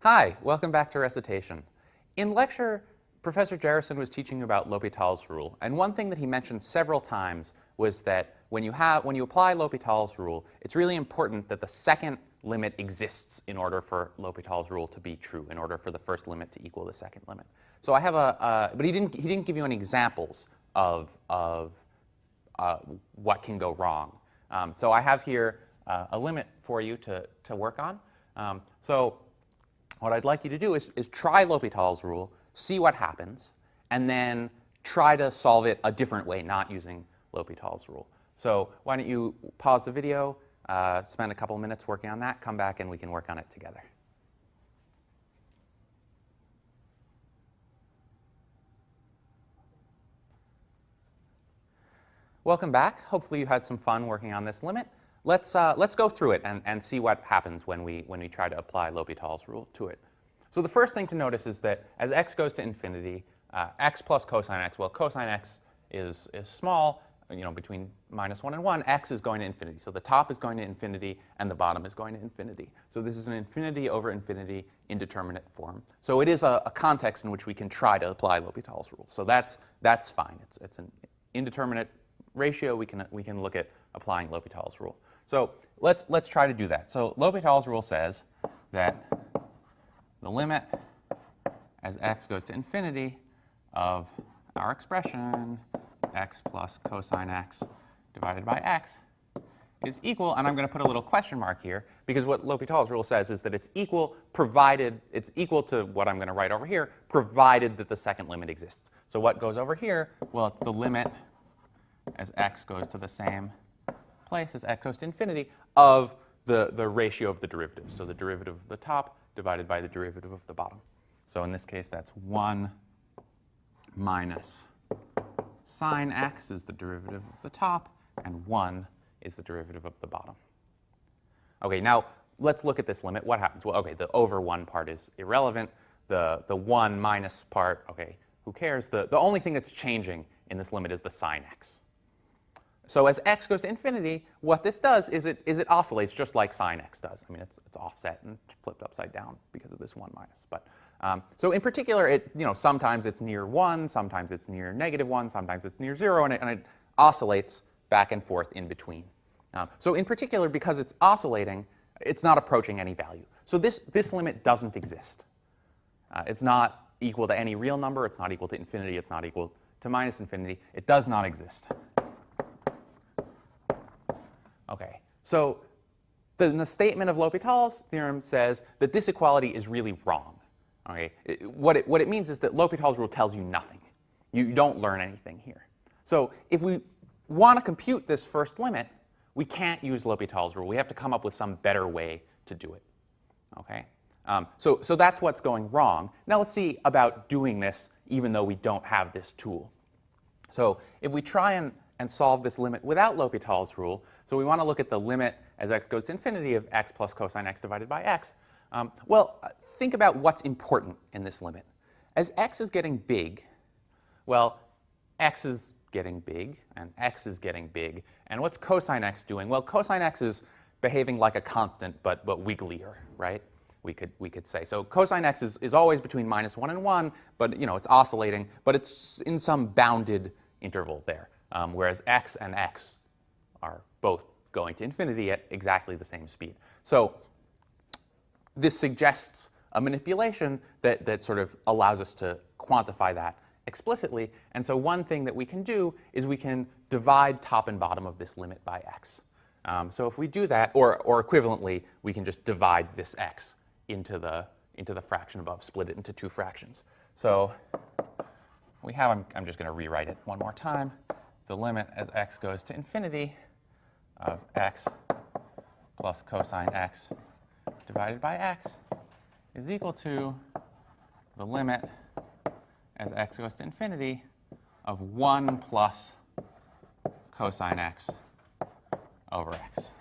Hi, welcome back to recitation. In lecture, Professor Jerrison was teaching you about L'Hopital's rule, and one thing that he mentioned several times was that when you apply L'Hopital's rule, it's really important that the second limit exists in order for L'Hopital's rule to be true, in order for the first limit to equal the second limit. So I have but he didn't give you any examples of what can go wrong. So I have here a limit for you to work on. So what I'd like you to do is try L'Hopital's rule, see what happens, and then try to solve it a different way, not using L'Hopital's rule. So why don't you pause the video, spend a couple minutes working on that, come back and we can work on it together. Welcome back. Hopefully you had some fun working on this limit. Let's go through it and see what happens when we try to apply L'Hopital's rule to it. So the first thing to notice is that as x goes to infinity, x plus cosine x, well, cosine x is small, between -1 and 1, x is going to infinity. So the top is going to infinity and the bottom is going to infinity. So this is an infinity over infinity indeterminate form. So it is a context in which we can try to apply L'Hopital's rule. So that's fine. It's an indeterminate ratio. We can look at applying L'Hopital's rule. So let's try to do that. So L'Hopital's rule says that the limit as x goes to infinity of our expression x plus cosine x divided by x is equal, and I'm going to put a little question mark here, because what L'Hopital's rule says is that it's equal to what I'm going to write over here, provided that the second limit exists. So what goes over here? Well, it's the limit as x goes to the same place as x goes to infinity of the ratio of the derivatives. So the derivative of the top divided by the derivative of the bottom. So in this case, that's 1 minus sine x is the derivative of the top, and 1 is the derivative of the bottom. OK, now let's look at this limit. What happens? Well, OK, the over 1 part is irrelevant. The 1 minus part, OK, who cares? The only thing that's changing in this limit is the sine x. So as x goes to infinity, what this does is it oscillates just like sine x does. I mean, it's offset and flipped upside down because of this 1 minus. But so in particular, sometimes it's near 1, sometimes it's near -1, sometimes it's near 0, and it oscillates back and forth in between. So in particular, because it's oscillating, it's not approaching any value. So this limit doesn't exist. It's not equal to any real number. It's not equal to infinity. It's not equal to minus infinity. It does not exist. OK, so the statement of L'Hopital's theorem says that this equality is really wrong. Okay? What it means is that L'Hopital's rule tells you nothing. You don't learn anything here. So if we want to compute this first limit, we can't use L'Hopital's rule. We have to come up with some better way to do it. Okay? So that's what's going wrong. Now let's see about doing this even though we don't have this tool. So if we try and solve this limit without L'Hopital's rule, so we want to look at the limit as x goes to infinity of x plus cosine x divided by x. Well, think about what's important in this limit. As x is getting big, well, x is getting big, and x is getting big. And what's cosine x doing? Well, cosine x is behaving like a constant, but wigglier, right? We could say. So cosine x is always between -1 and 1, but it's oscillating, but it's in some bounded interval there. Whereas x and x are both going to infinity at exactly the same speed. So this suggests a manipulation that sort of allows us to quantify that explicitly. And so one thing that we can do is we can divide top and bottom of this limit by x. So if we do that, or equivalently, we can just divide this x into the fraction above, split it into 2 fractions. So we have, I'm just going to rewrite it one more time. The limit as x goes to infinity of x plus cosine x divided by x is equal to the limit as x goes to infinity of 1 plus cosine x over x.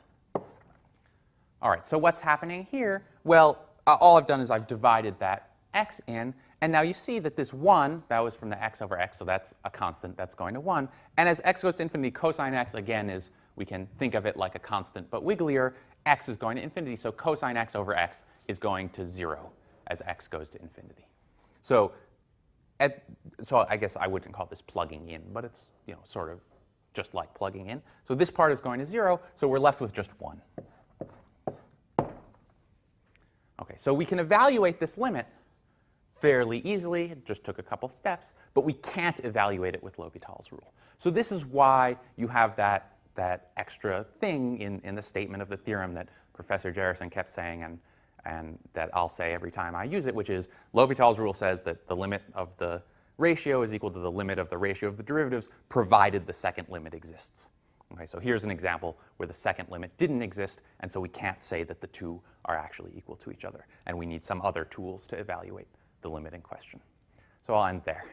All right, so what's happening here? Well, all I've done is I've divided that x in, and now you see that this 1, that was from the x over x, so that's a constant that's going to 1. And as x goes to infinity, cosine x, again, we can think of it like a constant but wigglier. X is going to infinity, so cosine x over x is going to 0. as x goes to infinity. So, so I guess I wouldn't call this plugging in, but it's sort of just like plugging in. So this part is going to 0, so we're left with just 1. Okay, so we can evaluate this limit fairly easily. It just took a couple steps, but we can't evaluate it with L'Hopital's rule. So this is why you have that extra thing in the statement of the theorem that Professor Jerison kept saying and that I'll say every time I use it, which is L'Hopital's rule says that the limit of the ratio is equal to the limit of the ratio of the derivatives, provided the second limit exists. Okay, so here's an example where the second limit didn't exist, and so we can't say that the two are actually equal to each other, and we need some other tools to evaluate the limit in question. So I'll end there.